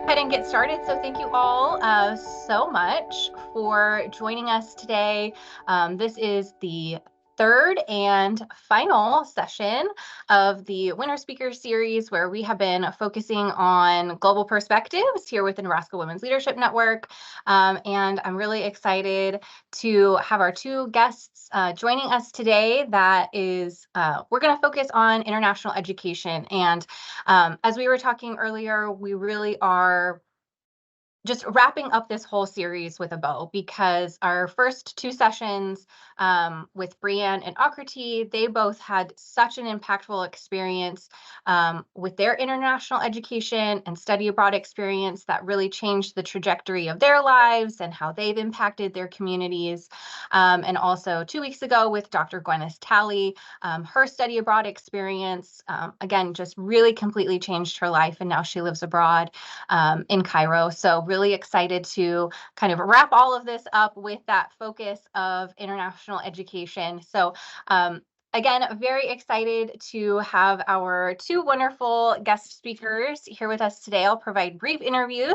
ahead and get started. So thank you all so much for joining us today. This is the third and final session of the Winter Speaker Series, where we have been focusing on global perspectives here with the Nebraska Women's Leadership Network. And I'm really excited to have our two guests joining us today. That is, we're going to focus on international education. And as we were talking earlier, we really are just wrapping up this whole series with a bow, because our first two sessions with Brianne and Akriti, they both had such an impactful experience with their international education and study abroad experience that really changed the trajectory of their lives and how they've impacted their communities. And also 2 weeks ago with Dr. Nathaly, her study abroad experience, again, just really completely changed her life, and now she lives abroad in Cairo. So really excited to kind of wrap all of this up with that focus of international education. So again, very excited to have our two wonderful guest speakers here with us today. I'll provide brief interviews.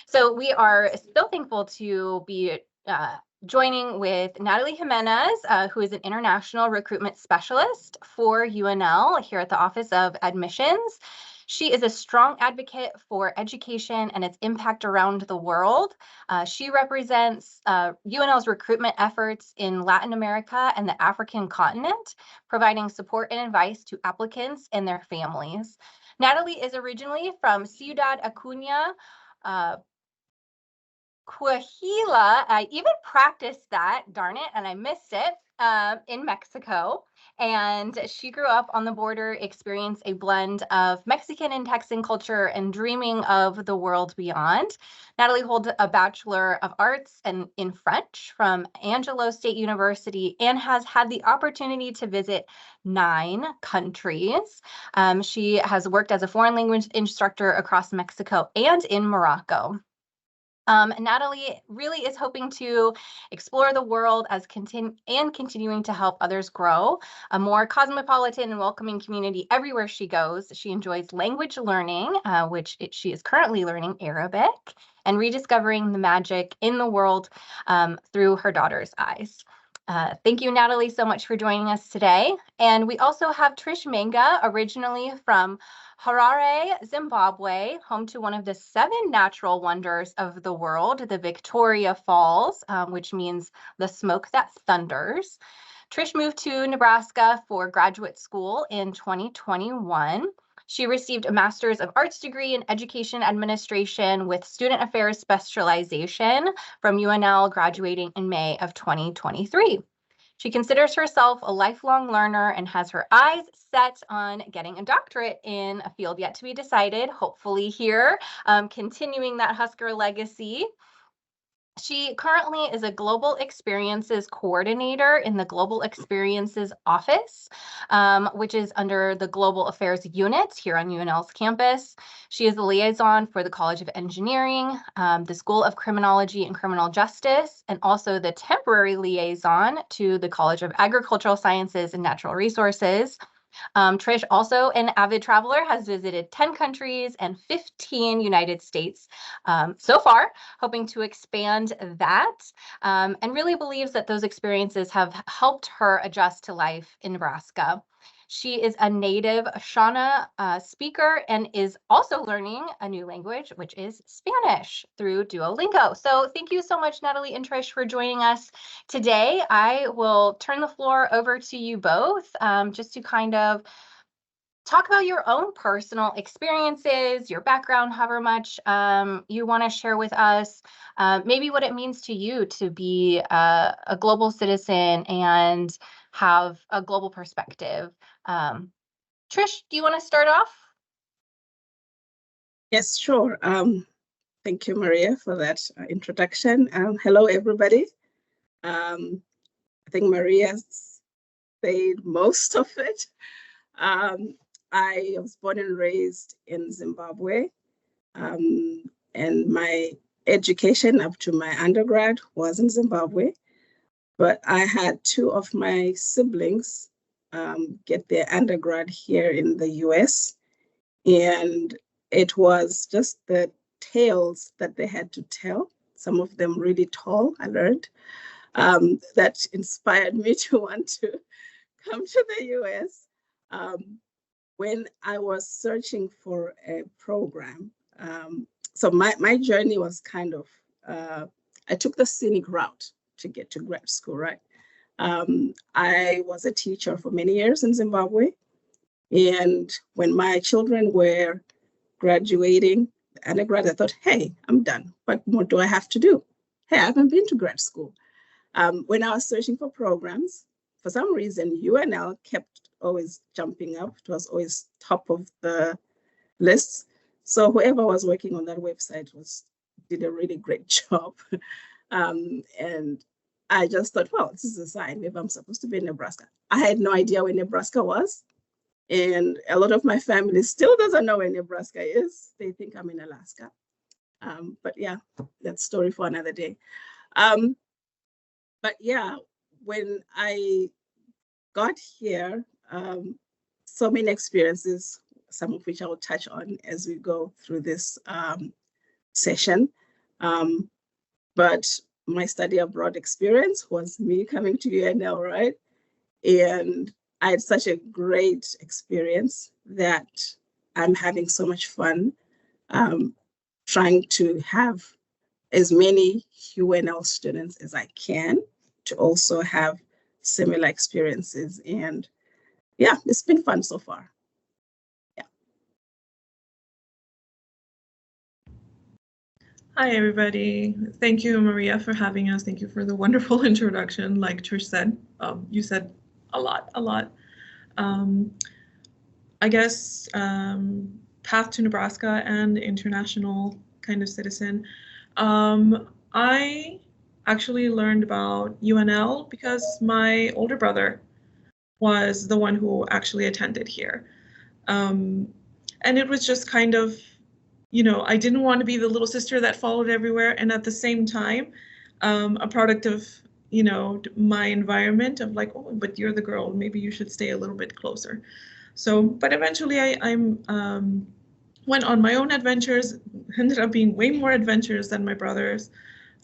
So we are so thankful to be joining with Nathaly Jimenez, who is an international recruitment specialist for UNL here at the Office of Admissions. She is a strong advocate for education and its impact around the world. She represents UNL's recruitment efforts in Latin America and the African continent, providing support and advice to applicants and their families. Nathaly is originally from Ciudad Acuña, Coahuila. I even practiced that, darn it, and I missed it, in Mexico. And she grew up on the border, experienced a blend of Mexican and Texan culture, and dreaming of the world beyond. Nathaly holds a Bachelor of Arts in French from Angelo State University and has had the opportunity to visit 9 countries. She has worked as a foreign language instructor across Mexico and in Morocco. Nathaly really is hoping to explore the world as continuing to help others grow a more cosmopolitan and welcoming community everywhere she goes. She enjoys language learning, she is currently learning Arabic, and rediscovering the magic in the world through her daughter's eyes. Thank you, Nathaly, so much for joining us today. And we also have Trish Manga, originally from Harare, Zimbabwe, home to one of the 7 natural wonders of the world, the Victoria Falls, which means the smoke that thunders. Trish moved to Nebraska for graduate school in 2021. She received a Master's of Arts degree in Education Administration with Student Affairs specialization from UNL, graduating in May of 2023. She considers herself a lifelong learner and has her eyes set on getting a doctorate in a field yet to be decided, hopefully here, continuing that Husker legacy. She currently is a Global Experiences Coordinator in the Global Experiences Office, which is under the Global Affairs Unit here on UNL's campus. She is the liaison for the College of Engineering, the School of Criminology and Criminal Justice, and also the temporary liaison to the College of Agricultural Sciences and Natural Resources. Trish, also an avid traveler, has visited 10 countries and 15 United States so far, hoping to expand that, and really believes that those experiences have helped her adjust to life in Nebraska. She is a native Shona speaker and is also learning a new language, which is Spanish, through Duolingo. So thank you so much, Nathaly and Trish, for joining us today. I will turn the floor over to you both, just to kind of talk about your own personal experiences, your background, however much you want to share with us, maybe what it means to you to be a global citizen and have a global perspective. Trish, do you want to start off? Yes, sure. Thank you, Maria, for that introduction. Hello, everybody. I think Maria said most of it. I was born and raised in Zimbabwe, and my education up to my undergrad was in Zimbabwe, but I had 2 of my siblings get their undergrad here in the US, and it was just the tales that they had to tell, some of them really tall, I learned, that inspired me to want to come to the US. When I was searching for a program, so my journey was kind of, I took the scenic route to get to grad school, right? I was a teacher for many years in Zimbabwe. And when my children were graduating undergrad, I thought, hey, I'm done. What more do I have to do? Hey, I haven't been to grad school. When I was searching for programs, for some reason, UNL kept always jumping up. It was always top of the lists. So whoever was working on that website did a really great job. And I just thought, well, this is a sign. Maybe I'm supposed to be in Nebraska. I had no idea where Nebraska was. And a lot of my family still doesn't know where Nebraska is. They think I'm in Alaska. But yeah, that's story for another day. But yeah, when I got here, so many experiences, some of which I will touch on as we go through this session. But my study abroad experience was me coming to UNL, right? And I had such a great experience that I'm having so much fun trying to have as many UNL students as I can to also have similar experiences. And yeah, it's been fun so far. Yeah. Hi, everybody. Thank you, Maria, for having us. Thank you for the wonderful introduction. Like Trish said, you said a lot. I guess path to Nebraska and international kind of citizen. I actually learned about UNL because my older brother was the one who actually attended here. And it was just kind of, you know, I didn't want to be the little sister that followed everywhere. And at the same time, a product of, you know, my environment of like, oh, but you're the girl, maybe you should stay a little bit closer. So, but eventually I went on my own adventures, ended up being way more adventures than my brothers.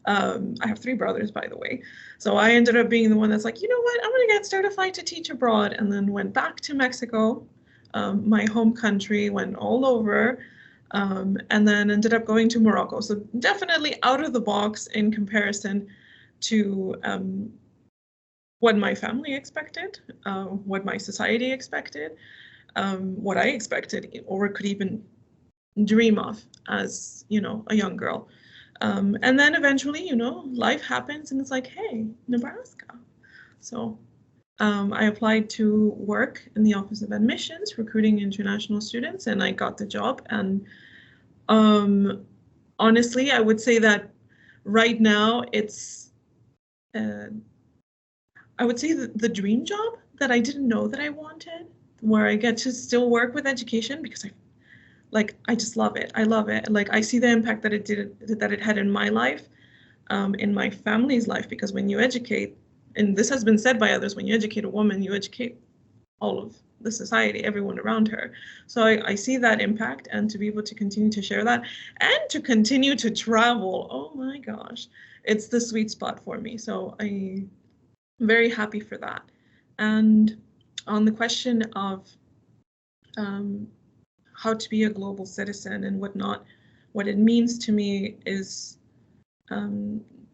I have 3 brothers, by the way. So I ended up being the one that's like, you know what, I'm going to get certified to teach abroad, and then went back to Mexico, my home country, went all over, and then ended up going to Morocco. So definitely out of the box in comparison to what my family expected, what my society expected, what I expected or could even dream of as, you know, a young girl. And then eventually, you know, life happens and it's like, hey, Nebraska. So I applied to work in the Office of Admissions, recruiting international students, and I got the job. And honestly, I would say that right now it's, I would say the dream job that I didn't know that I wanted, where I get to still work with education because I just love it. I love it. Like I see the impact that it had in my life, in my family's life, because when you educate, and this has been said by others, when you educate a woman, you educate all of the society, everyone around her. So I see that impact, and to be able to continue to share that and to continue to travel, oh my gosh, it's the sweet spot for me. So I'm very happy for that. And on the question of how to be a global citizen and whatnot, what it means to me is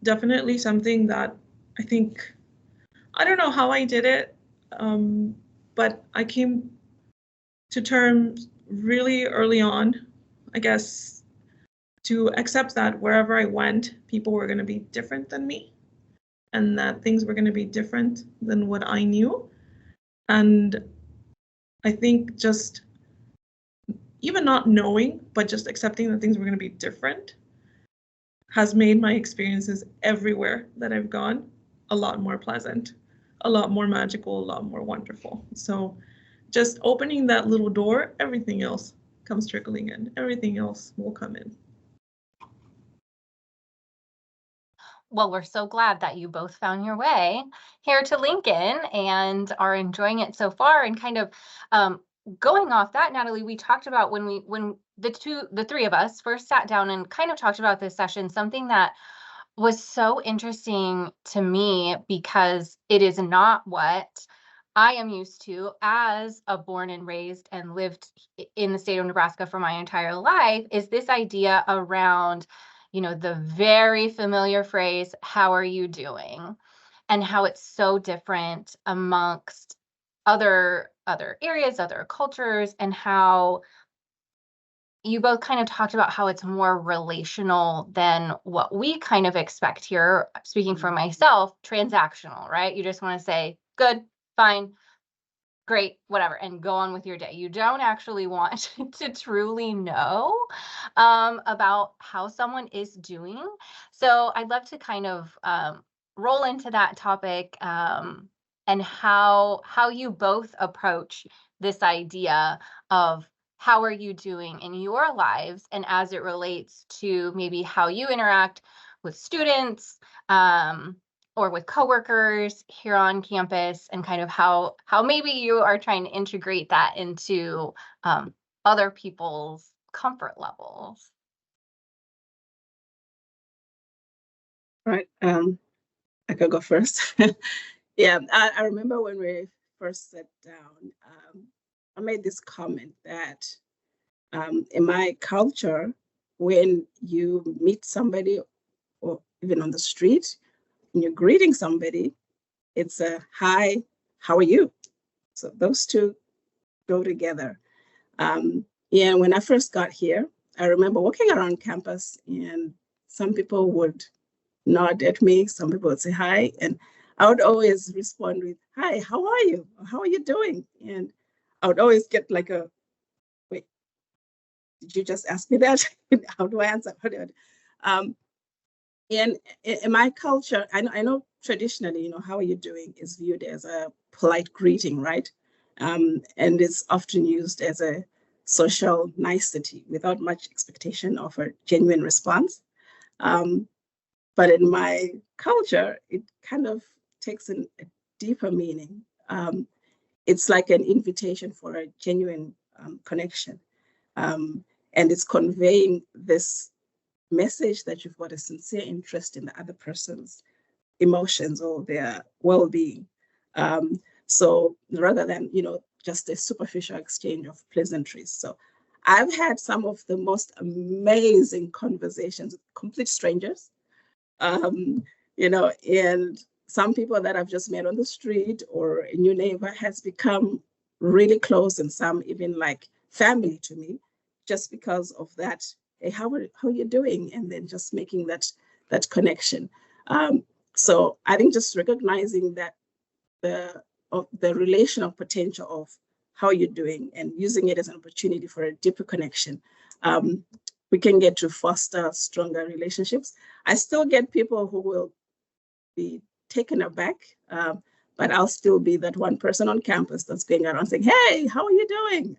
definitely something that I think, I don't know how I did it, but I came to terms really early on, I guess, to accept that wherever I went, people were going to be different than me, and that things were going to be different than what I knew. And I think just even not knowing, but just accepting that things were going to be different has made my experiences everywhere that I've gone a lot more pleasant, a lot more magical, a lot more wonderful. So just opening that little door, everything else comes trickling in. Everything else will come in. Well, we're so glad that you both found your way here to Lincoln and are enjoying it so far. And kind of going off that, Nathaly, we talked about when the three of us first sat down and kind of talked about this session, something that was so interesting to me because it is not what I am used to as a born and raised and lived in the state of Nebraska for my entire life, is this idea around, the very familiar phrase, "How are you doing?" and how it's so different amongst other areas, other cultures, and how you both kind of talked about how it's more relational than what we kind of expect here. Speaking for myself, transactional, right? You just want to say, good, fine, great, whatever, and go on with your day. You don't actually want to truly know about how someone is doing. So I'd love to kind of roll into that topic and how you both approach this idea of how are you doing in your lives, and as it relates to maybe how you interact with students or with coworkers here on campus, and kind of how maybe you are trying to integrate that into other people's comfort levels. Right. I could go first. Yeah, I remember when we first sat down, I made this comment that in my culture, when you meet somebody or even on the street, and you're greeting somebody, it's a hi, how are you? So those two go together. Yeah, when I first got here, I remember walking around campus and some people would nod at me, some people would say hi, and I would always respond with, hi, how are you? How are you doing? And I would always get like a, wait, did you just ask me that? How do I answer? In my culture, I know traditionally, how are you doing is viewed as a polite greeting, right? And it's often used as a social nicety without much expectation of a genuine response. But in my culture, it kind of takes a deeper meaning. It's like an invitation for a genuine connection. And it's conveying this message that you've got a sincere interest in the other person's emotions or their well-being. So rather than, just a superficial exchange of pleasantries. So I've had some of the most amazing conversations with complete strangers, and some people that I've just met on the street or a new neighbor has become really close, and some even like family to me, just because of that. Hey, how are you doing? And then just making that connection. So I think just recognizing that the relational potential of how you're doing and using it as an opportunity for a deeper connection, we can get to foster stronger relationships. I still get people who will be taken aback, but I'll still be that one person on campus that's going around saying, hey, how are you doing?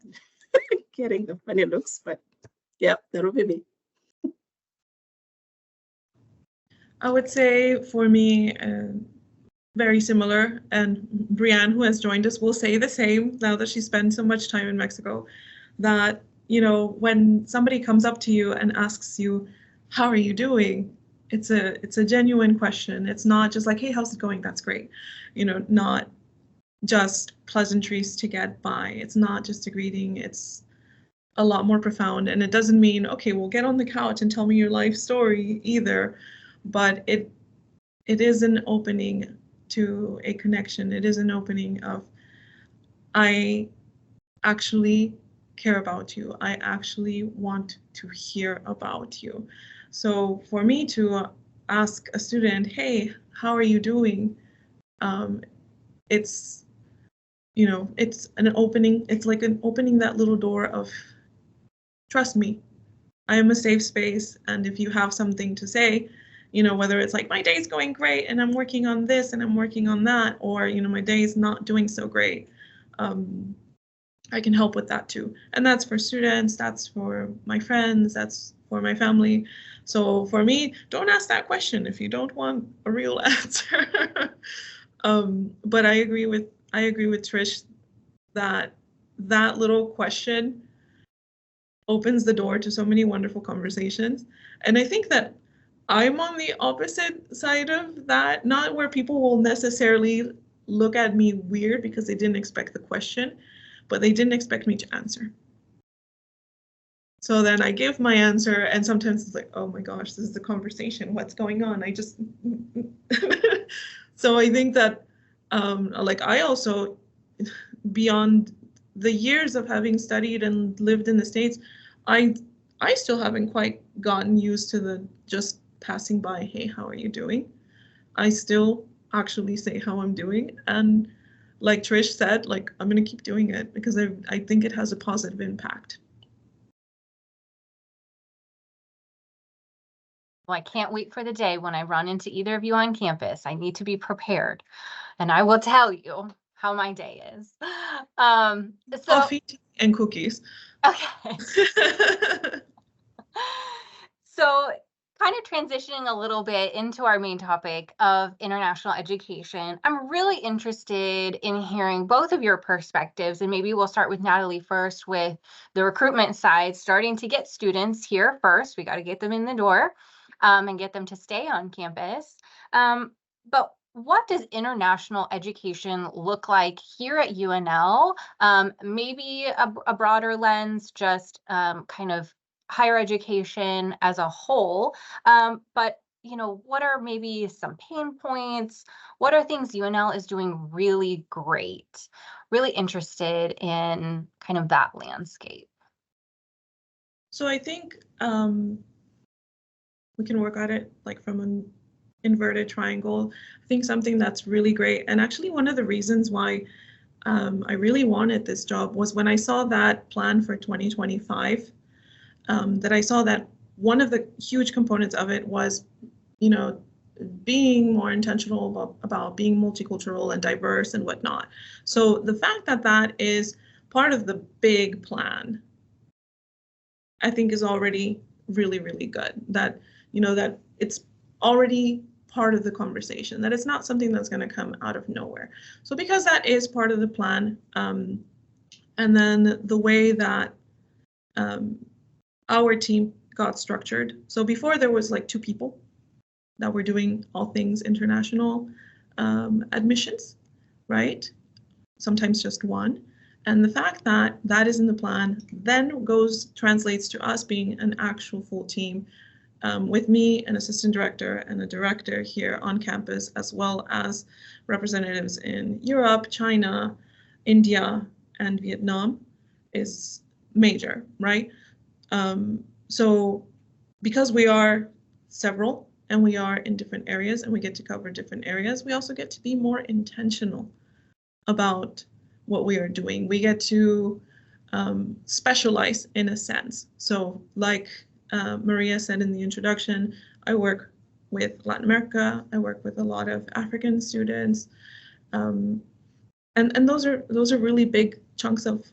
Getting the funny looks, but yeah, that'll be me. I would say for me, very similar, and Brianne, who has joined us, will say the same now that she spent so much time in Mexico, that, when somebody comes up to you and asks you, how are you doing? It's a genuine question. It's not just like, hey, how's it going? That's great. Not just pleasantries to get by. It's not just a greeting. It's a lot more profound. And it doesn't mean, okay, well, get on the couch and tell me your life story either. But it is an opening to a connection. It is an opening of, I actually care about you. I actually want to hear about you. So for me to ask a student, hey, how are you doing? It's, it's an opening. It's like an opening that little door of, trust me, I am a safe space. And if you have something to say, whether it's like, my day's going great and I'm working on this and I'm working on that, or, my day's not doing so great, I can help with that too. And that's for students, that's for my friends, that's for my family. So for me, don't ask that question if you don't want a real answer. But I agree with Trish that that little question opens the door to so many wonderful conversations. And I think that I'm on the opposite side of that, not where people will necessarily look at me weird because they didn't expect the question, but they didn't expect me to answer. So then I give my answer, and sometimes it's like, oh my gosh, this is the conversation. What's going on? I just, so I think that, like I also, beyond the years of having studied and lived in the States, I still haven't quite gotten used to the just passing by, hey, how are you doing? I still actually say how I'm doing. And like Trish said, like, I'm going to keep doing it because I think it has a positive impact. Well, I can't wait for the day when I run into either of you on campus. I need to be prepared, and I will tell you how my day is. Coffee and cookies. Okay. So kind of transitioning a little bit into our main topic of international education, I'm really interested in hearing both of your perspectives, and maybe we'll start with Nathaly first with the recruitment side, starting to get students here first. We got to get them in the door and get them to stay on campus. But what does international education look like here at UNL? Maybe a broader lens, just kind of higher education as a whole. But what are maybe some pain points? What are things UNL is doing really great? Really interested in kind of that landscape. So I think we can work at it like from an inverted triangle. I think something that's really great, and actually one of the reasons why I really wanted this job was when I saw that plan for 2025, that I saw that one of the huge components of it was, being more intentional about being multicultural and diverse and whatnot. So the fact that that is part of the big plan, I think is already really, really good. That, that it's already part of the conversation, that it's not something that's going to come out of nowhere. So because that is part of the plan, and then the way that our team got structured. So before there was like 2 people that were doing all things international admissions, right? Sometimes just 1. And the fact that that is in the plan then translates to us being an actual full team with me, an assistant director, and a director here on campus, as well as representatives in Europe, China, India, and Vietnam is major, right? So because we are several and we are in different areas and we get to cover different areas, we also get to be more intentional about what we are doing. We get to specialize in a sense. So like Maria said in the introduction, I work with Latin America, I work with a lot of African students, and those are really big chunks of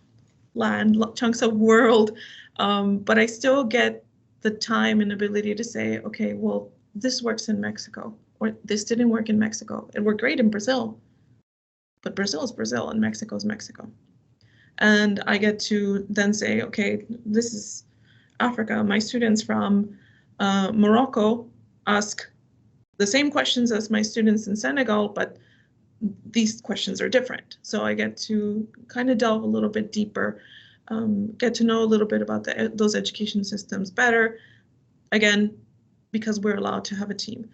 land, chunks of world, but I still get the time and ability to say, okay, well, this works in Mexico, or this didn't work in Mexico. It worked great in Brazil, but Brazil is Brazil and Mexico is Mexico. And I get to then say, okay, this is Africa. My students from Morocco ask the same questions as my students in Senegal, but these questions are different. So I get to kind of delve a little bit deeper, get to know a little bit about those education systems better, again, because we're allowed to have a team.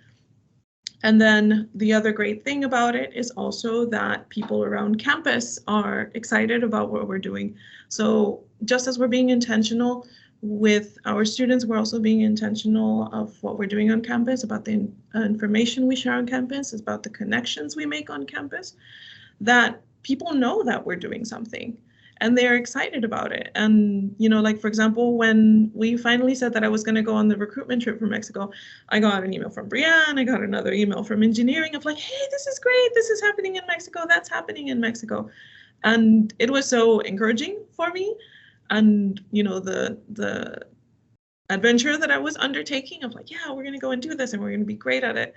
And then the other great thing about it is also that people around campus are excited about what we're doing. So just as we're being intentional with our students, we're also being intentional of what we're doing on campus, about the information we share on campus, about the connections we make on campus, that people know that we're doing something and they're excited about it. And, like, for example, when we finally said that I was going to go on the recruitment trip for Mexico, I got an email from Brianne, I got another email from engineering of like, hey, this is great, this is happening in Mexico, that's happening in Mexico. And it was so encouraging for me. And, the adventure that I was undertaking of like, yeah, we're going to go and do this and we're going to be great at it,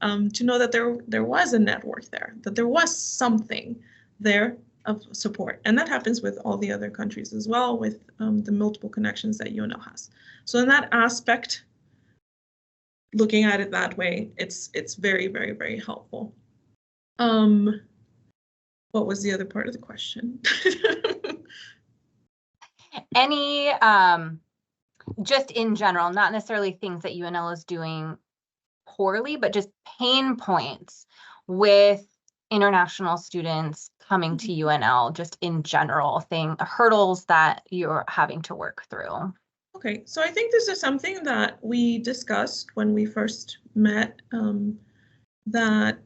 to know that there was a network there, that there was something there of support. And that happens with all the other countries as well, with the multiple connections that UNL has. So in that aspect, looking at it that way, it's very, very, very helpful. What was the other part of the question? Any, just in general, not necessarily things that UNL is doing poorly, but just pain points with international students coming to UNL, just in general, hurdles that you're having to work through. Okay, so I think this is something that we discussed when we first met, that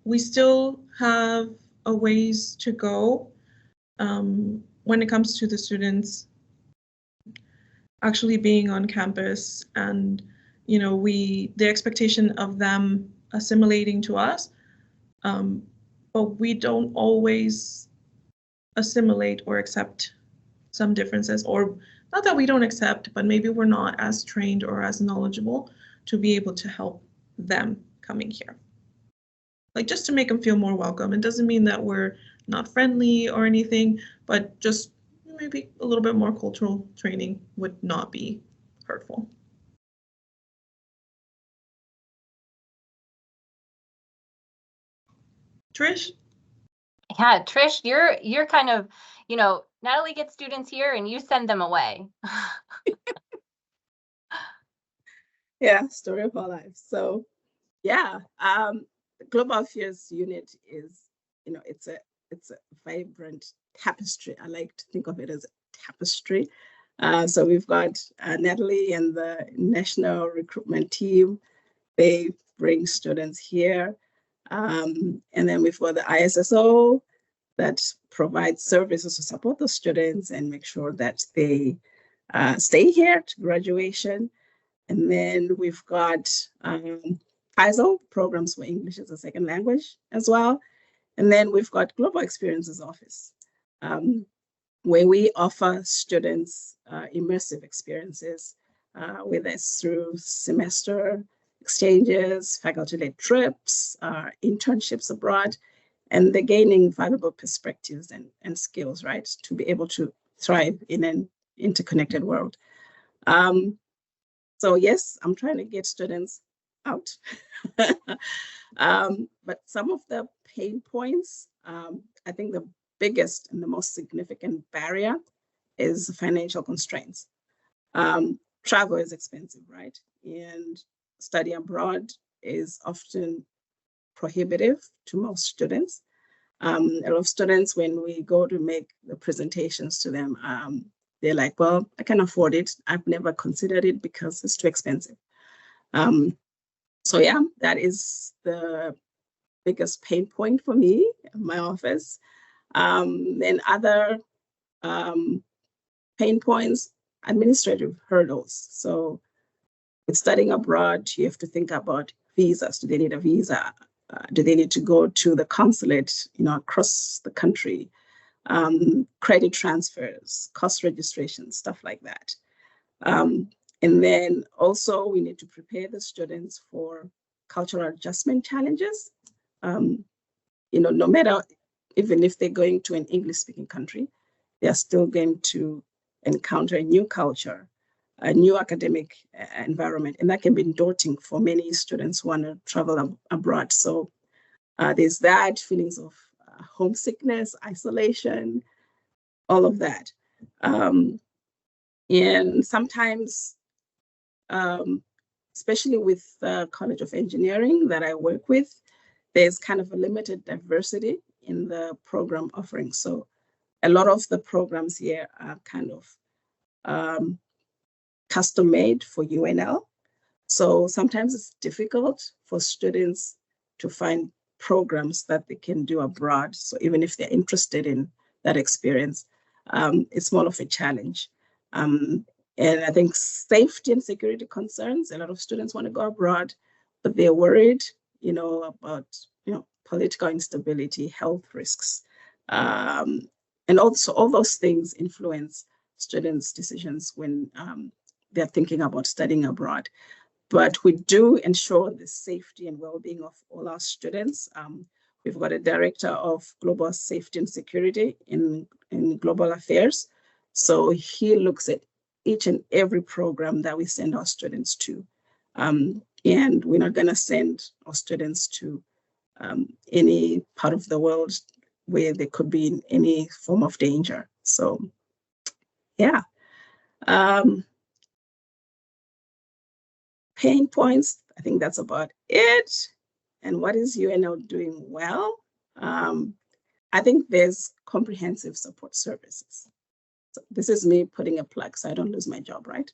we still have a ways to go when it comes to the students actually being on campus, and the expectation of them assimilating to us, but we don't always assimilate or accept some differences, or not that we don't accept, but maybe we're not as trained or as knowledgeable to be able to help them coming here. Like, just to make them feel more welcome. It doesn't mean that we're not friendly or anything, but just maybe a little bit more cultural training would not be hurtful. Trish? Yeah, Trish, you're kind of, Nathaly gets students here and you send them away. Yeah, story of our lives. So yeah, the Global Affairs Unit is, it's a vibrant tapestry. I like to think of it as a tapestry. So we've got Nathaly and the national recruitment team. They bring students here. And then we've got the ISSO that provides services to support the students and make sure that they stay here to graduation. And then we've got PISL, Programs for English as a Second Language as well. And then we've got Global Experiences Office, where we offer students immersive experiences, whether it's through semester exchanges, faculty-led trips, internships abroad, and they're gaining valuable perspectives and skills, right, to be able to thrive in an interconnected world. So yes, I'm trying to get students out. But some of the pain points, I think the biggest and the most significant barrier is financial constraints. Travel is expensive, right? And study abroad is often prohibitive to most students. A lot of students, when we go to make the presentations to them, they're like, well, I can afford it. I've never considered it because it's too expensive. So yeah, that is the biggest pain point for me in my office. Then other pain points, administrative hurdles. So with studying abroad, you have to think about visas. Do they need a visa? Do they need to go to the consulate, across the country? Credit transfers, cost registration, stuff like that. And then also we need to prepare the students for cultural adjustment challenges. No matter, even if they're going to an English-speaking country, they're still going to encounter a new culture, a new academic environment, and that can be daunting for many students who want to travel abroad. So there's that, feelings of homesickness, isolation, all of that. And sometimes, especially with the College of Engineering that I work with, there's kind of a limited diversity in the program offering. So a lot of the programs here are kind of custom made for UNL. So sometimes it's difficult for students to find programs that they can do abroad. So even if they're interested in that experience, it's more of a challenge. And I think safety and security concerns, a lot of students want to go abroad, but they're worried, about, political instability, health risks. And also all those things influence students' decisions when they're thinking about studying abroad. But we do ensure the safety and well-being of all our students. We've got a director of global safety and security in global affairs. So he looks at each and every program that we send our students to. And we're not going to send our students to any part of the world where they could be in any form of danger. So, yeah. Pain points, I think that's about it. And what is UNL doing well? I think there's comprehensive support services. So this is me putting a plug so I don't lose my job, right?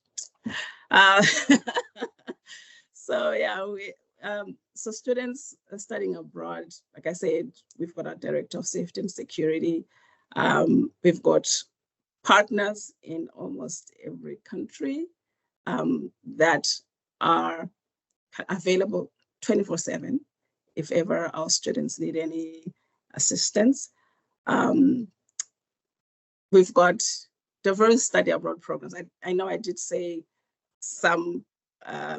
So yeah, so students studying abroad, like I said, we've got our director of safety and security. We've got partners in almost every country that are available 24/7 if ever our students need any assistance. We've got diverse study abroad programs. I know I did say some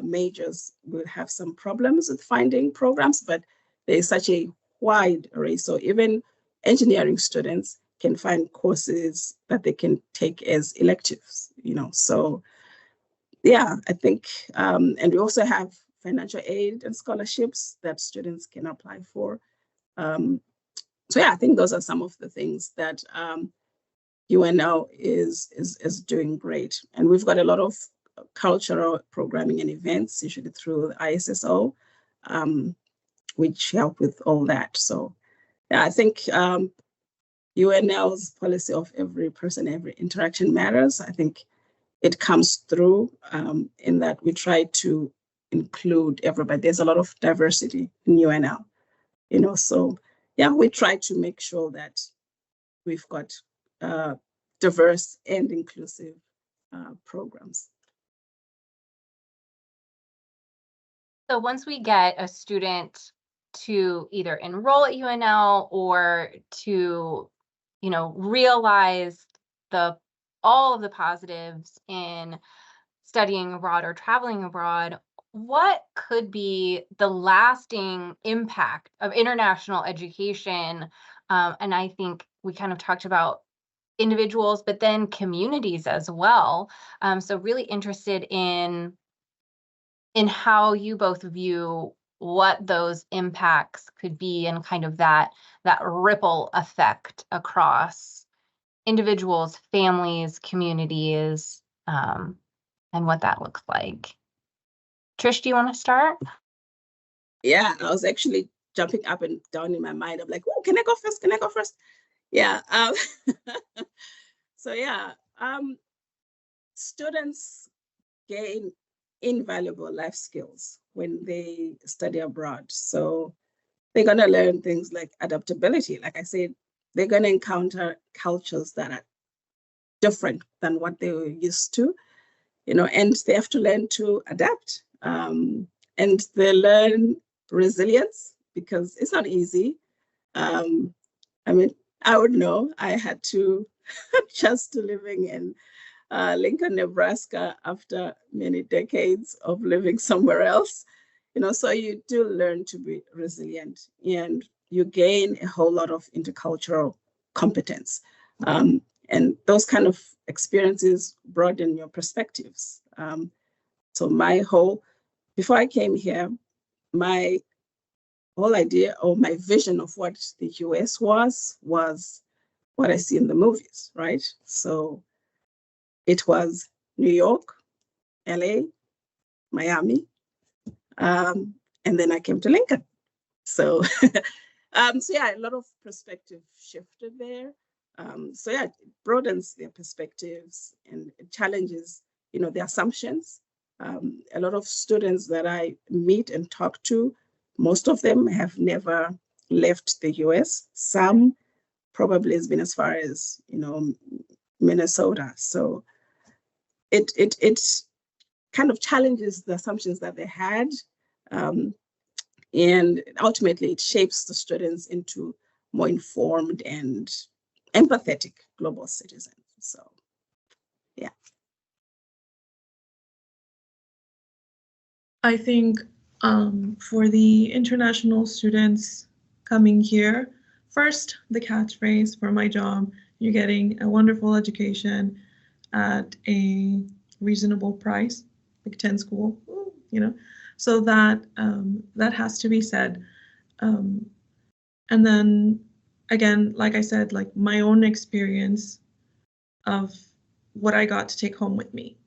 majors will have some problems with finding programs, but there's such a wide array. So even engineering students can find courses that they can take as electives, So yeah, I think, and we also have financial aid and scholarships that students can apply for. So yeah, I think those are some of the things that UNL is doing great. And we've got a lot of cultural programming and events, usually through the ISSO, which help with all that. So yeah, I think UNL's policy of every person, every interaction matters. I think it comes through in that we try to include everybody. There's a lot of diversity in UNL, so yeah, we try to make sure that we've got diverse and inclusive programs. So once we get a student to either enroll at UNL or to, realize all of the positives in studying abroad or traveling abroad, what could be the lasting impact of international education? And I think we kind of talked about individuals, but then communities as well. So really interested in how you both view what those impacts could be and kind of that ripple effect across individuals, families, communities, and what that looks like. Trish, do you want to start? Yeah, I was actually jumping up and down in my mind. I'm like, oh, can I go first? Can I go first? Yeah. So yeah, students gain invaluable life skills when they study abroad. So they're going to learn things like adaptability. Like I said, they're going to encounter cultures that are different than what they were used to, and they have to learn to adapt. And they learn resilience because it's not easy. I would know I had to adjust to living in Lincoln, Nebraska after many decades of living somewhere else. So you do learn to be resilient and you gain a whole lot of intercultural competence. And those kind of experiences broaden your perspectives. So before I came here, my whole idea or my vision of what the US was what I see in the movies, right? So it was New York, LA, Miami, and then I came to Lincoln. So, so yeah, a lot of perspective shifted there. So yeah, it broadens their perspectives and it challenges, the assumptions. A lot of students that I meet and talk to, most of them have never left the US. Some probably has been as far as, Minnesota. So it kind of challenges the assumptions that they had. And ultimately, it shapes the students into more informed and empathetic global citizens. So, yeah. I think for the international students, coming here. First, the catchphrase for my job, you're getting a wonderful education at a reasonable price, like 10 school, you know, so that that has to be said. And then again, like I said, like my own experience of what I got to take home with me.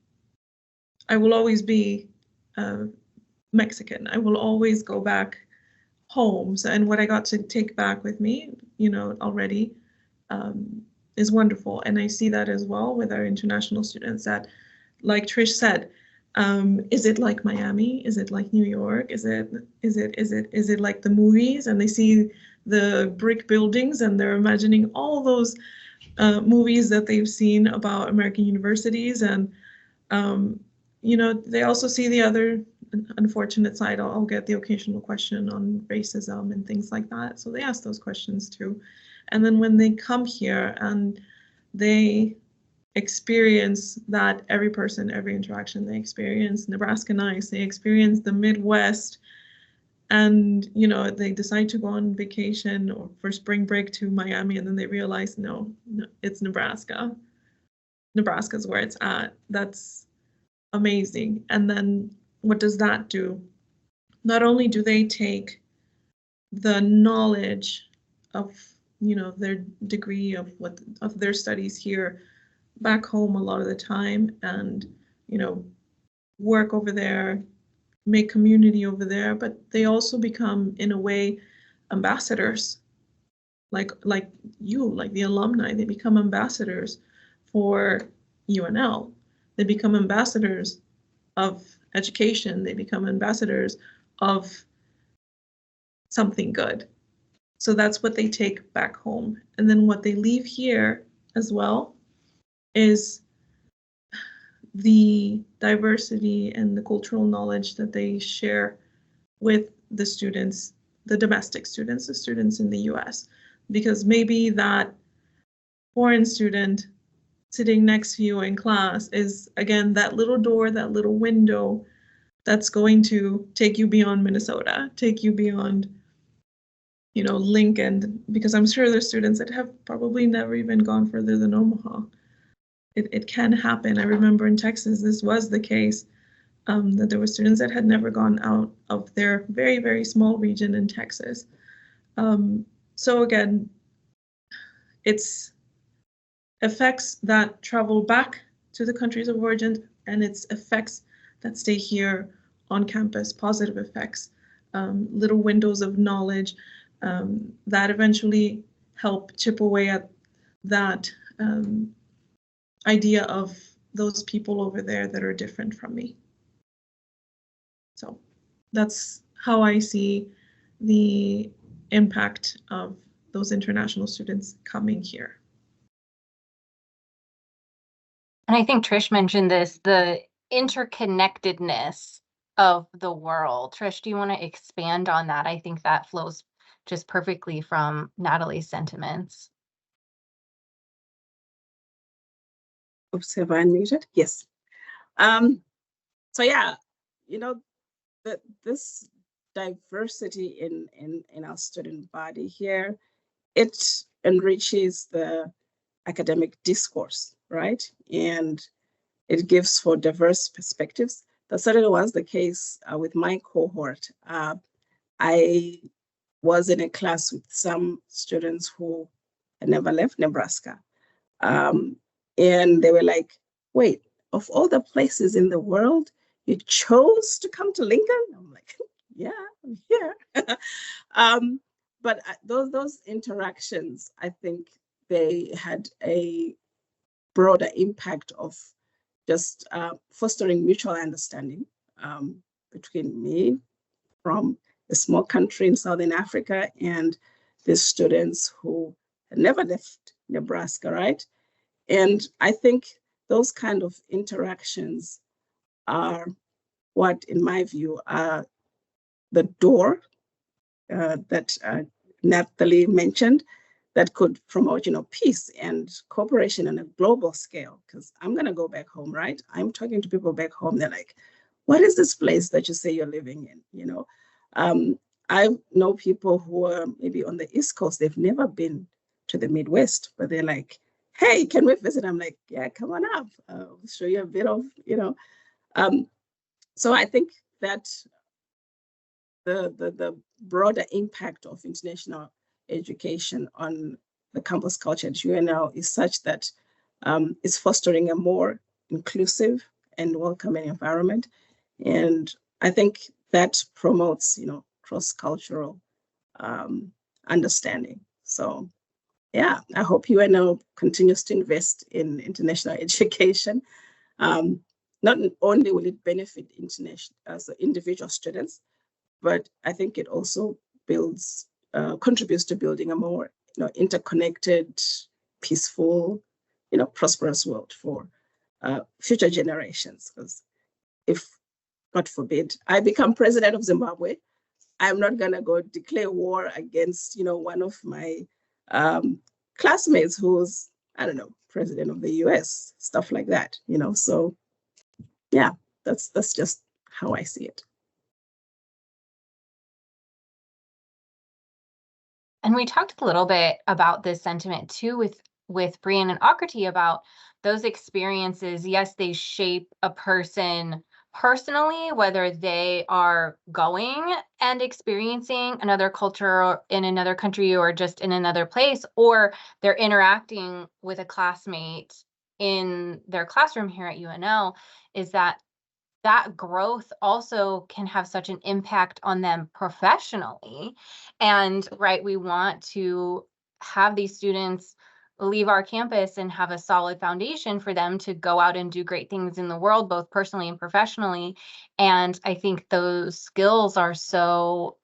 I will always be Mexican. I will always go back home. So, and what I got to take back with me, you know, already is wonderful. And I see that as well with our international students that, like Trish said, is it like Miami? Is it like New York? Is it like the movies? And they see the brick buildings and they're imagining all those movies that they've seen about American universities. And, you know, they also see the other unfortunate side. I'll get the occasional question on racism and things like that. So they ask those questions too. And then when they come here and they experience that, every person, every interaction, they experience Nebraska nice, they experience the Midwest, and you know, they decide to go on vacation or for spring break to Miami, and then they realize no, it's Nebraska. Nebraska's where it's at. That's amazing. And then what does that do? Not only do they take the knowledge of, you know, their degree of their studies here back home a lot of the time, and you know, work over there, make community over there, but they also become, in a way, ambassadors, like the alumni. They become ambassadors for UNL. They become ambassadors of education. They become ambassadors of something good. So that's what they take back home. And then what they leave here as well is the diversity and the cultural knowledge that they share with the students, the domestic students, the students in the US. Because maybe that foreign student sitting next to you in class is, again, that little door, that little window that's going to take you beyond Minnesota, take you beyond, you know, Lincoln, because I'm sure there's students that have probably never even gone further than Omaha. It can happen. I remember in Texas, this was the case, that there were students that had never gone out of their very, very small region in Texas. So again, it's effects that travel back to the countries of origin, and it's effects that stay here on campus, positive effects, little windows of knowledge that eventually help chip away at that idea of those people over there that are different from me. So that's how I see the impact of those international students coming here. And I think Trish mentioned this, the interconnectedness of the world. Trish, do you want to expand on that? I think that flows just perfectly from Nathaly's sentiments. Oops, have I unmuted? Yes. So yeah, you know, this diversity in our student body here, it enriches the academic discourse, right? And it gives for diverse perspectives. That certainly was the case with my cohort. I was in a class with some students who had never left Nebraska. And they were like, wait, of all the places in the world, you chose to come to Lincoln? I'm like, yeah, I'm here. But those interactions, I think they had a broader impact of just fostering mutual understanding between me from a small country in Southern Africa and the students who had never left Nebraska, right? And I think those kind of interactions are what, in my view, are the door that Nathaly mentioned that could promote, you know, peace and cooperation on a global scale. Because I'm going to go back home, right? I'm talking to people back home. They're like, what is this place that you say you're living in? You know, I know people who are maybe on the East Coast, they've never been to the Midwest, but they're like, hey, can we visit? I'm like, yeah, come on up. I'll show you a bit of, so I think that the broader impact of international education on the campus culture at UNL is such that it's fostering a more inclusive and welcoming environment. And I think that promotes, cross-cultural understanding. So yeah, I hope UNL continues to invest in international education. Not only will it benefit individual students, but I think it also contributes to building a more, interconnected, peaceful, prosperous world for future generations. Because if, God forbid, I become president of Zimbabwe, I'm not gonna go declare war against, one of my classmates who's, I don't know, president of the US, stuff like that, So yeah, that's just how I see it. And we talked a little bit about this sentiment too with Brian and Akriti about those experiences. Yes, they shape a person personally, whether they are going and experiencing another culture in another country or just in another place, or they're interacting with a classmate in their classroom here at UNL, is that growth also can have such an impact on them professionally. And right, we want to have these students leave our campus and have a solid foundation for them to go out and do great things in the world, both personally and professionally. And I think those skills are so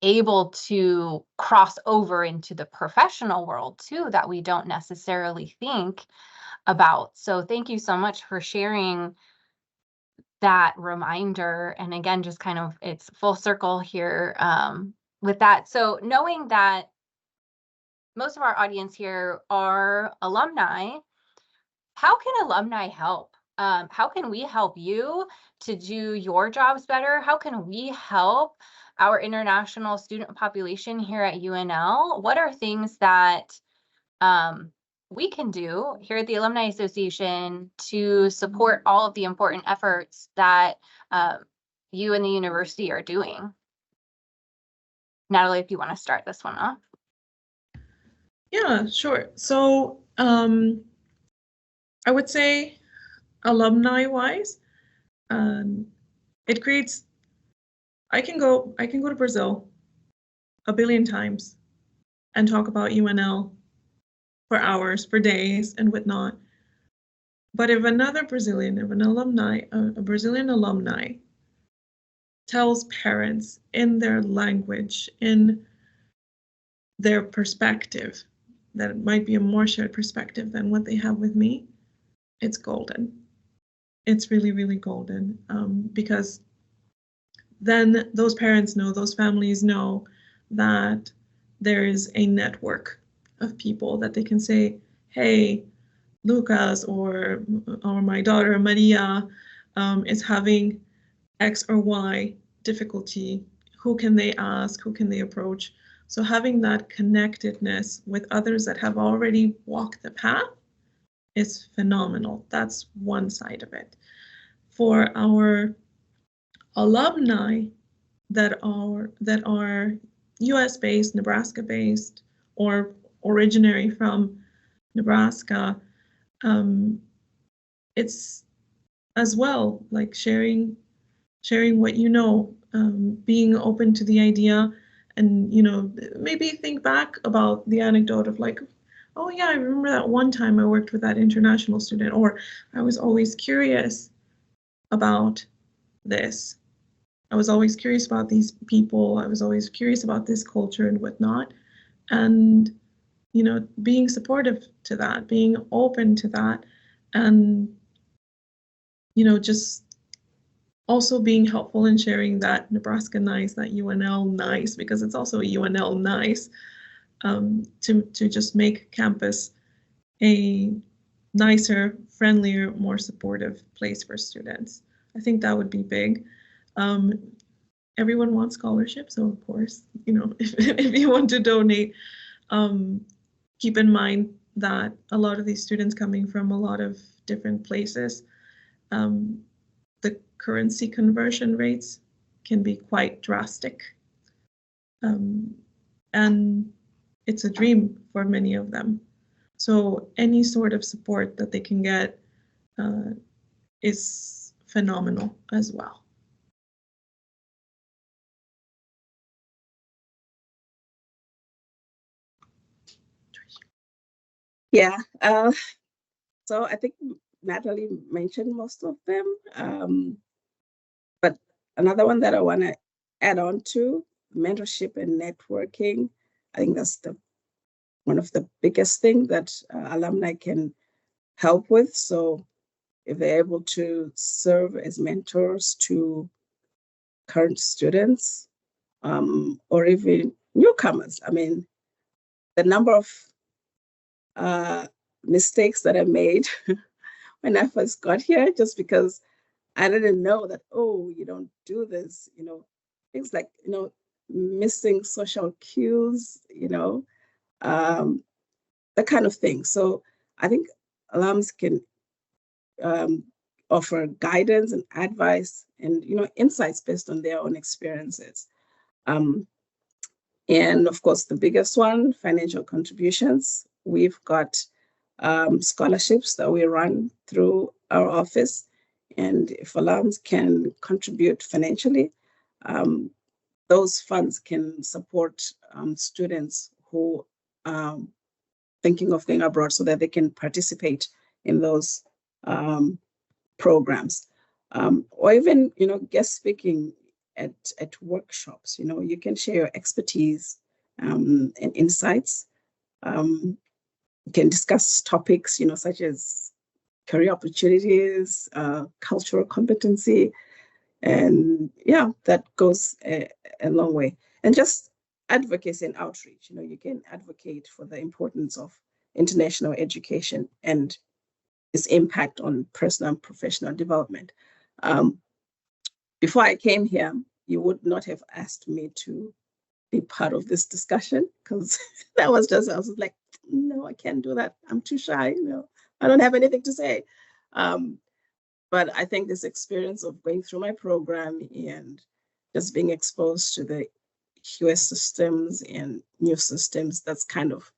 able to cross over into the professional world too, that we don't necessarily think about. So thank you so much for sharing that reminder. And again, just kind of, it's full circle here with that. So knowing that most of our audience here are alumni, how can alumni help? How can we help you to do your jobs better? How can we help our international student population here at UNL? What are things that we can do here at the Alumni Association to support all of the important efforts that you and the university are doing? Nathaly, if you want to start this one off. Yeah, sure. So I would say alumni-wise, it creates, I can go to Brazil a billion times and talk about UNL for hours, for days, and whatnot. But if another Brazilian, if an alumni, a Brazilian alumni, tells parents in their language, in their perspective, that it might be a more shared perspective than what they have with me, it's golden. It's really, really golden, because then those parents know, those families know that there is a network of people that they can say, hey, Lucas or my daughter Maria is having X or Y difficulty. Who can they ask? Who can they approach? So having that connectedness with others that have already walked the path is phenomenal. That's one side of it. For our alumni that are US-based, Nebraska-based, or originary from Nebraska, it's as well like sharing what you know, being open to the idea, and maybe think back about the anecdote of like, oh yeah, I remember that one time I worked with that international student, or I was always curious about this. I was always curious about these people. I was always curious about this culture and whatnot. And, being supportive to that, being open to that, and, just also being helpful in sharing that Nebraska nice, that UNL nice, because it's also a UNL nice, to just make campus a nicer, friendlier, more supportive place for students. I think that would be big. everyone wants scholarships, so of course, if you want to donate, keep in mind that a lot of these students coming from a lot of different places, the currency conversion rates can be quite drastic. And it's a dream for many of them. So any sort of support that they can get is phenomenal as well. Yeah, so I think Nathaly mentioned most of them, but another one that I want to add on to, mentorship and networking. I think that's one of the biggest things that alumni can help with. So if they're able to serve as mentors to current students, or even newcomers, I mean, the number of mistakes that I made when I first got here, just because I didn't know that, oh, you don't do this, things like, missing social cues, that kind of thing. So I think alums can offer guidance and advice and, insights based on their own experiences. And of course, the biggest one, financial contributions. We've got scholarships that we run through our office. And if alums can contribute financially, those funds can support students who are thinking of going abroad so that they can participate in those programs. Or even, guest speaking at workshops. You can share your expertise and insights. You can discuss topics, such as career opportunities, cultural competency, and yeah, that goes a long way. And just advocacy and outreach. You can advocate for the importance of international education and its impact on personal and professional development. Before I came here, you would not have asked me to be part of this discussion, because I was like, no, I can't do that. I'm too shy. I don't have anything to say. But I think this experience of going through my program and just being exposed to the US systems and new systems, that's kind of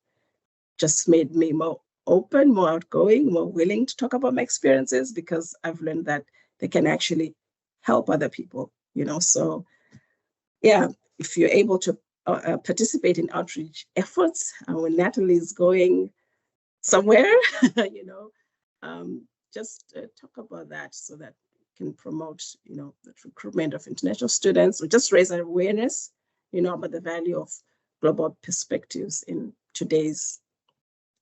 just made me more open, more outgoing, more willing to talk about my experiences, because I've learned that they can actually help other people, So yeah, if you're able to participate in outreach efforts, when Nathaly is going somewhere, just talk about that so that can promote, the recruitment of international students, or just raise awareness, about the value of global perspectives in today's,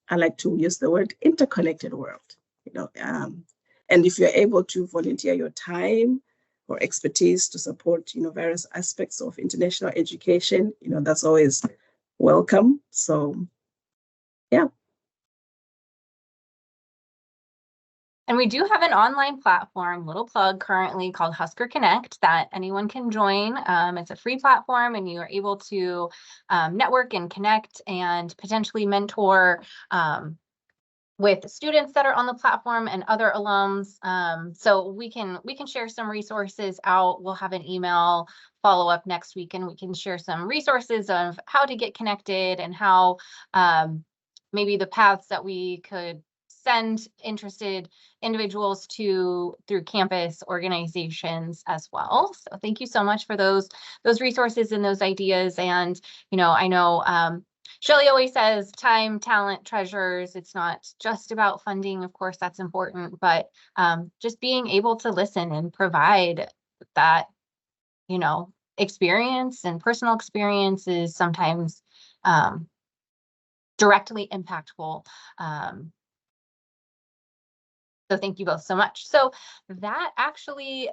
I like to use the word, interconnected world, and if you're able to volunteer your time or expertise to support, various aspects of international education, that's always welcome. So, yeah. And we do have an online platform, little plug currently, called Husker Connect that anyone can join. It's a free platform, and you are able to network and connect and potentially mentor with students that are on the platform and other alums. So we can share some resources out. We'll have an email follow up next week, and we can share some resources of how to get connected and how maybe the paths that we could send interested individuals through campus organizations as well. So thank you so much for those resources and those ideas. And, I know Shelley always says time, talent, treasures. It's not just about funding. Of course, that's important, but just being able to listen and provide that, experience and personal experience is sometimes directly impactful. So thank you both so much. So that actually,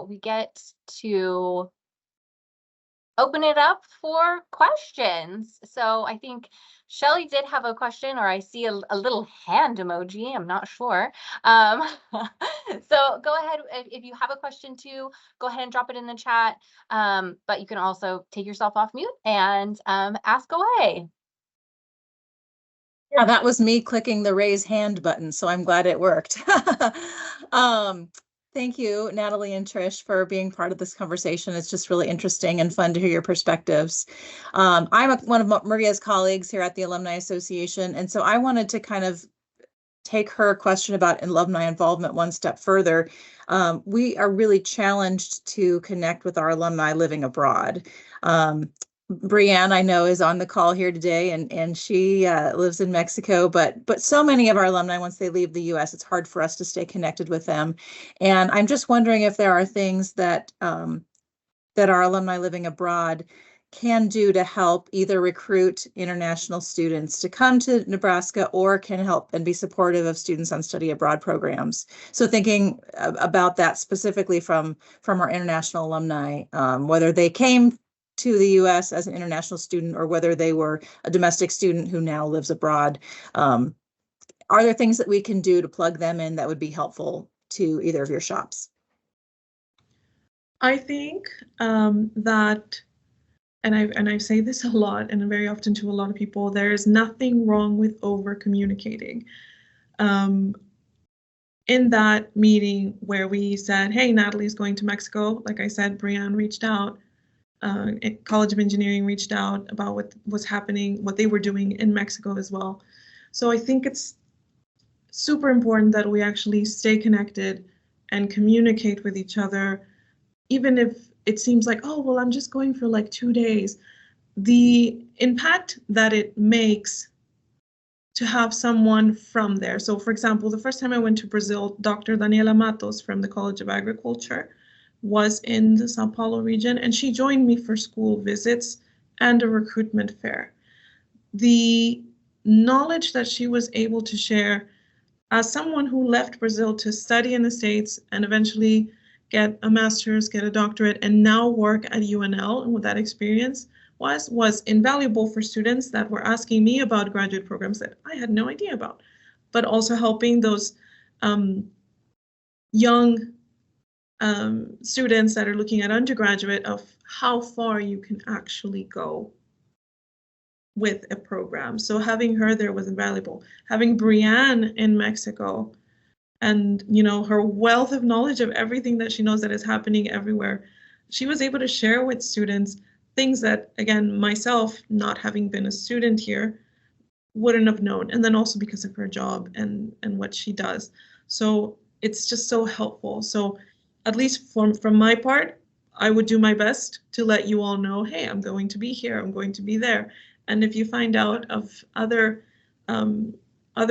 we get to open it up for questions. So I think Shelley did have a question, or I see a little hand emoji. I'm not sure. So go ahead, if you have a question too, go ahead and drop it in the chat. But you can also take yourself off mute and ask away. Yeah, that was me clicking the raise hand button, so I'm glad it worked. Thank you, Nathaly and Trish, for being part of this conversation. It's just really interesting and fun to hear your perspectives. I'm one of Maria's colleagues here at the Alumni Association, and so I wanted to kind of take her question about alumni involvement one step further. We are really challenged to connect with our alumni living abroad. Brianne, I know, is on the call here today, and she lives in Mexico, but so many of our alumni, once they leave the U.S., it's hard for us to stay connected with them. And I'm just wondering if there are things that that our alumni living abroad can do to help either recruit international students to come to Nebraska or can help and be supportive of students on study abroad programs. So thinking about that specifically from our international alumni, whether they came to the U.S. as an international student or whether they were a domestic student who now lives abroad. Are there things that we can do to plug them in that would be helpful to either of your shops? I think that, and I say this a lot and very often to a lot of people, there is nothing wrong with over communicating. In that meeting where we said, hey, Nathaly's going to Mexico, like I said, Brianne reached out, College of Engineering reached out about what was happening, what they were doing in Mexico as well. So I think it's super important that we actually stay connected and communicate with each other, even if it seems like, oh, well, I'm just going for like 2 days. The impact that it makes to have someone from there. So for example, the first time I went to Brazil, Dr. Daniela Matos from the College of Agriculture was in the Sao Paulo region, and she joined me for school visits and a recruitment fair. The knowledge that she was able to share as someone who left Brazil to study in the States and eventually get a master's, get a doctorate, and now work at UNL, and what that experience was invaluable for students that were asking me about graduate programs that I had no idea about, but also helping those young students that are looking at undergraduate of how far you can actually go with a program. So having her there was invaluable. Having Brianne in Mexico and, you know, her wealth of knowledge of everything that she knows that is happening everywhere, she was able to share with students things that, again, myself, not having been a student here, wouldn't have known. And then also because of her job and what she does. So it's just so helpful. So at least from my part, I would do my best to let you all know, hey, I'm going to be here, I'm going to be there. And if you find out of other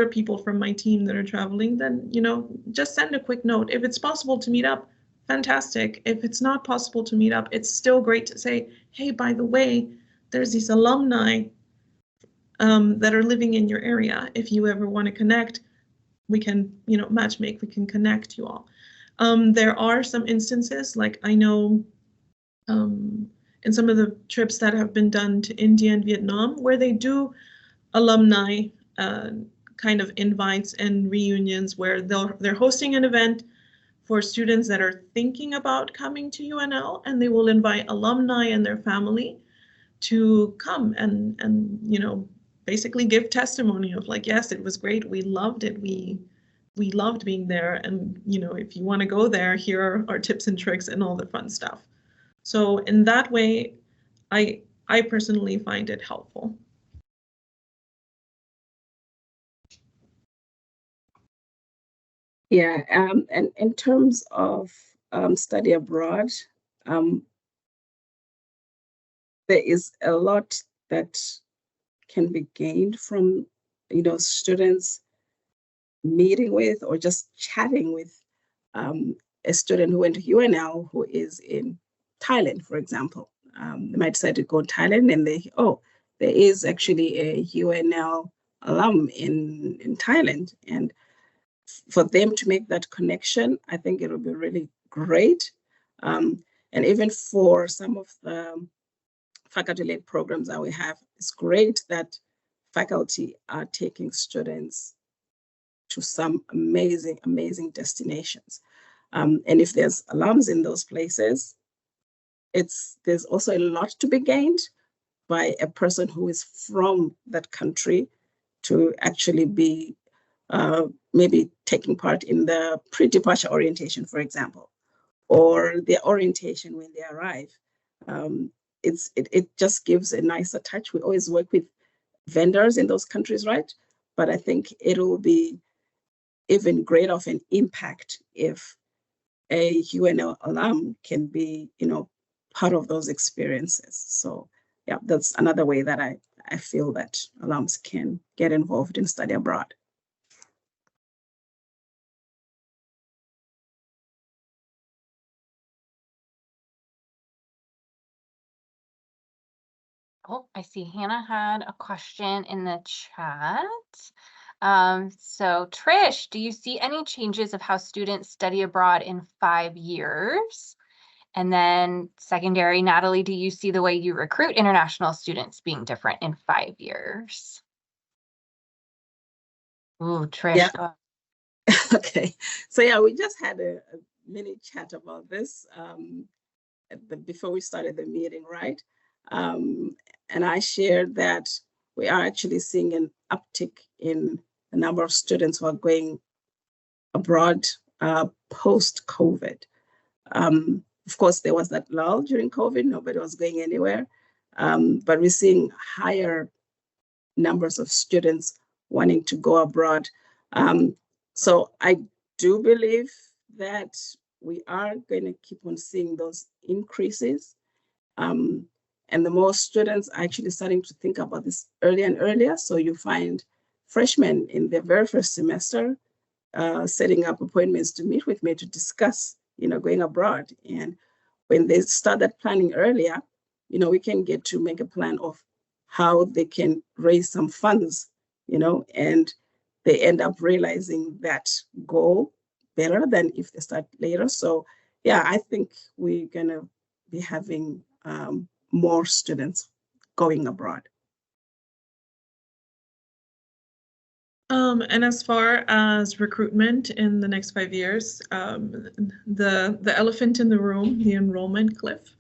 people from my team that are traveling, then, you know, just send a quick note. If it's possible to meet up, fantastic. If it's not possible to meet up, it's still great to say, hey, by the way, there's these alumni that are living in your area. If you ever want to connect, we can, you know, matchmake, we can connect you all. There are some instances, like I know in some of the trips that have been done to India and Vietnam, where they do alumni kind of invites and reunions where they're hosting an event for students that are thinking about coming to UNL, and they will invite alumni and their family to come and you know, basically give testimony of like, yes, it was great, we loved it, we loved being there, and you know, if you want to go there, here are our tips and tricks and all the fun stuff. So in that way, I personally find it helpful. Yeah, and in terms of study abroad, there is a lot that can be gained from, you know, students meeting with or just chatting with a student who went to UNL who is in Thailand, for example. They might decide to go to Thailand and there is actually a UNL alum in Thailand. And for them to make that connection, I think it would be really great. And even for some of the faculty-led programs that we have, it's great that faculty are taking students to some amazing, amazing destinations. And if there's alums in those places, there's also a lot to be gained by a person who is from that country to actually be maybe taking part in the pre-departure orientation, for example, or their orientation when they arrive. It just gives a nicer touch. We always work with vendors in those countries, right? But I think it'll be even greater of an impact if a UNL alum can be, part of those experiences. So yeah, that's another way that I feel that alums can get involved in study abroad. Oh, I see Hannah had a question in the chat. So Trish, do you see any changes of how students study abroad in 5 years? And then secondary, Nathaly, do you see the way you recruit international students being different in 5 years? Ooh, Trish. Yeah. Okay. So yeah, we just had a mini chat about this before we started the meeting, right? And I shared that we are actually seeing an uptick in the number of students who are going abroad post-COVID. Of course, there was that lull during COVID. Nobody was going anywhere. But we're seeing higher numbers of students wanting to go abroad. So I do believe that we are going to keep on seeing those increases. And the more students are actually starting to think about this earlier and earlier. So you find freshmen in their very first semester setting up appointments to meet with me to discuss, going abroad. And when they start that planning earlier, we can get to make a plan of how they can raise some funds, and they end up realizing that goal better than if they start later. So yeah, I think we're going to be having more students going abroad. And as far as recruitment in the next 5 years, the elephant in the room, the enrollment cliff,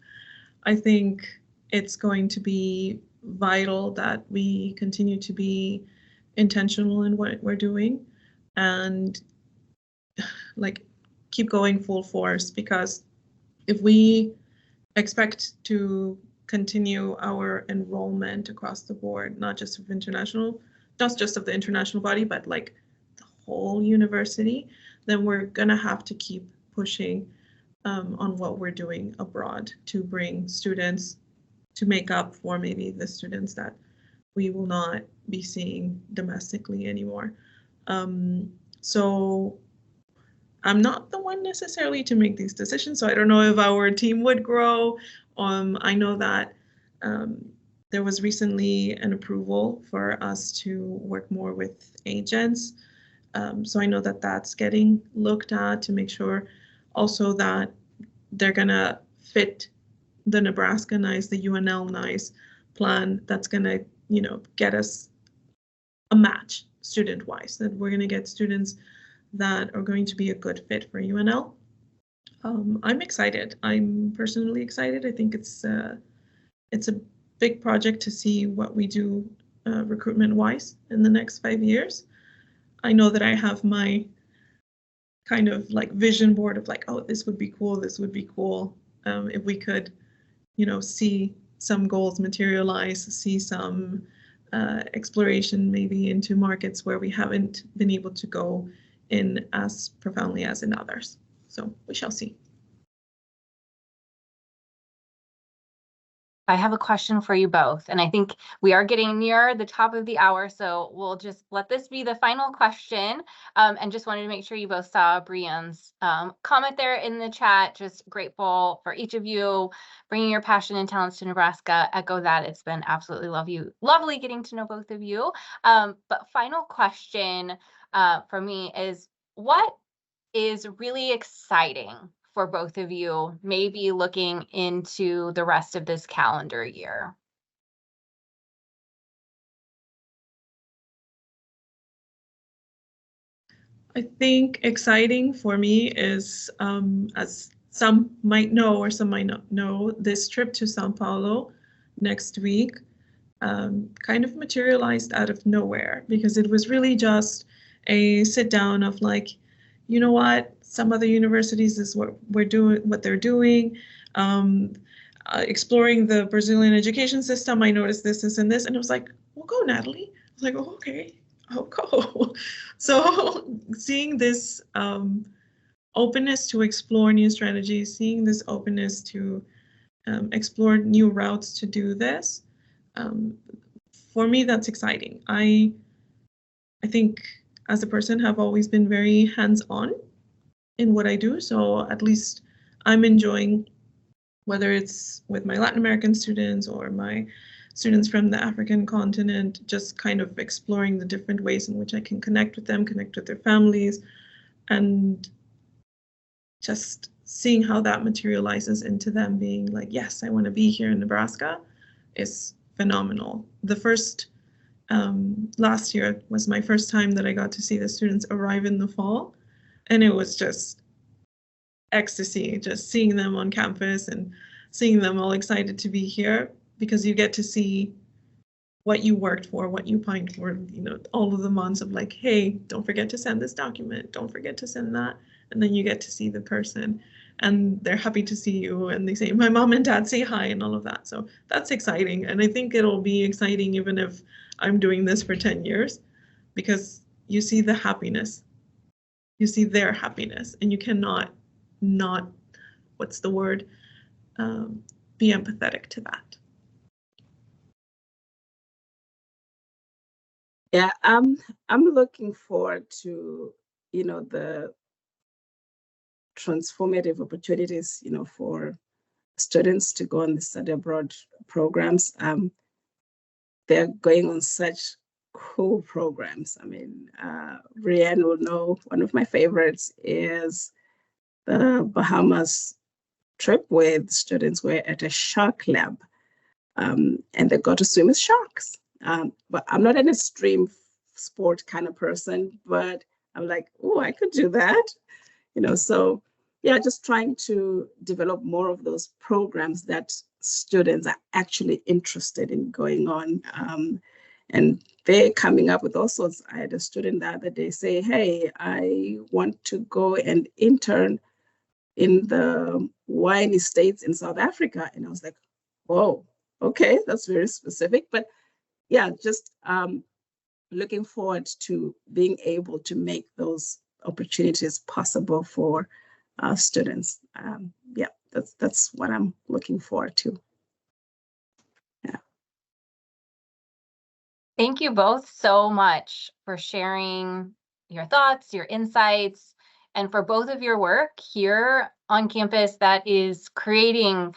I think it's going to be vital that we continue to be intentional in what we're doing and keep going full force, because if we expect to continue our enrollment across the board, not just of the international body, but the whole university, then we're gonna have to keep pushing on what we're doing abroad to bring students to make up for maybe the students that we will not be seeing domestically anymore. So I'm not the one necessarily to make these decisions, so I don't know if our team would grow. I know that there was recently an approval for us to work more with agents. So I know that that's getting looked at to make sure also that they're gonna fit the Nebraska NICE, the UNL NICE plan that's gonna, get us a match student-wise, that we're gonna get students that are going to be a good fit for UNL. I'm excited. I'm personally excited. I think it's a big project to see what we do recruitment-wise in the next 5 years. I know that I have my kind of vision board of oh, this would be cool, this would be cool. If we could, see some goals materialize, see some exploration maybe into markets where we haven't been able to go in as profoundly as in others. So we shall see. I have a question for you both, and I think we are getting near the top of the hour, so we'll just let this be the final question. And just wanted to make sure you both saw Brianne's comment there in the chat. Just grateful for each of you bringing your passion and talents to Nebraska. Echo that. It's been absolutely lovely getting to know both of you. But final question for me is, what is really exciting for both of you, maybe looking into the rest of this calendar year? I think exciting for me is, as some might know or some might not know, this trip to Sao Paulo next week kind of materialized out of nowhere, because it was really just a sit down of like, you know what, some other universities is what they're doing. Exploring the Brazilian education system, I noticed this, and this, and it was like, well, go, Nathaly. I was like, oh, okay, I'll go. So seeing this openness to explore new strategies, seeing this openness to explore new routes to do this, for me, that's exciting. I think as a person have always been very hands-on in what I do, so at least I'm enjoying, whether it's with my Latin American students or my students from the African continent, just kind of exploring the different ways in which I can connect with them, connect with their families, and just seeing how that materializes into them being like, yes, I want to be here in Nebraska, is phenomenal. The first, last year was my first time that I got to see the students arrive in the fall, and it was just ecstasy, just seeing them on campus and seeing them all excited to be here, because you get to see what you worked for, what you pined for, you know, all of the months of like, hey, don't forget to send this document, don't forget to send that. And then you get to see the person and they're happy to see you, and they say, my mom and dad say hi, and all of that. So that's exciting. And I think it'll be exciting even if I'm doing this for 10 years, because you see the happiness, you see their happiness, and you cannot not, what's the word, be empathetic to that. Yeah, I'm looking forward to, you know, the transformative opportunities, you know, for students to go on the study abroad programs. They're going on such cool programs. I mean, Rianne will know one of my favorites is the Bahamas trip where the students were at a shark lab, and they got to swim with sharks. But I'm not an extreme sport kind of person, but I'm like, oh, I could do that, you know. So yeah, just trying to develop more of those programs that students are actually interested in going on. And they're coming up with all sorts. I had a student the other day say, hey, I want to go and intern in the wine estates in South Africa. And I was like, whoa, okay, that's very specific. But yeah, just looking forward to being able to make those opportunities possible for students. Yeah, that's what I'm looking forward to. Yeah. Thank you both so much for sharing your thoughts, your insights, and for both of your work here on campus that is creating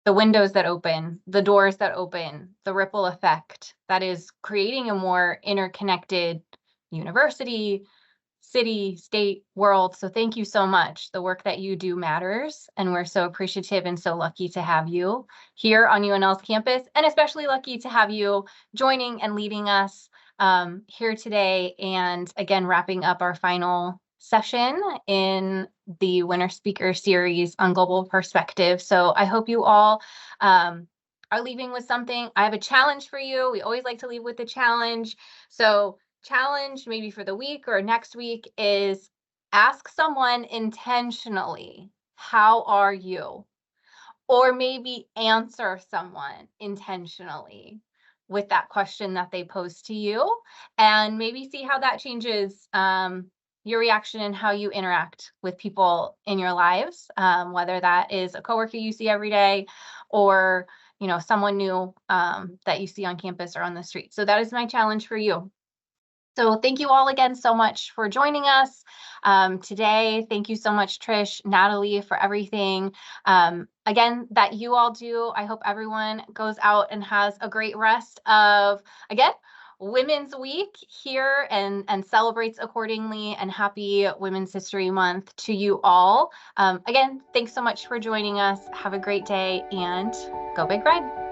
the windows that open, the doors that open, the ripple effect that is creating a more interconnected university, city, state, world. So thank you so much. The work that you do matters, and we're so appreciative and so lucky to have you here on UNL's campus, and especially lucky to have you joining and leading us here today, and again, wrapping up our final session in the Winter Speaker Series on Global Perspective. So I hope you all are leaving with something. I have a challenge for you. We always like to leave with a challenge. So challenge maybe for the week or next week is ask someone intentionally, how are you? Or maybe answer someone intentionally with that question that they pose to you, and maybe see how that changes your reaction and how you interact with people in your lives, whether that is a coworker you see every day or, you know, someone new that you see on campus or on the street. So that is my challenge for you. So thank you all again so much for joining us today. Thank you so much, Trish, Nathaly, for everything again that you all do. I hope everyone goes out and has a great rest of, again, Women's Week here and celebrates accordingly, and happy Women's History Month to you all. Again, thanks so much for joining us. Have a great day and go Big Red.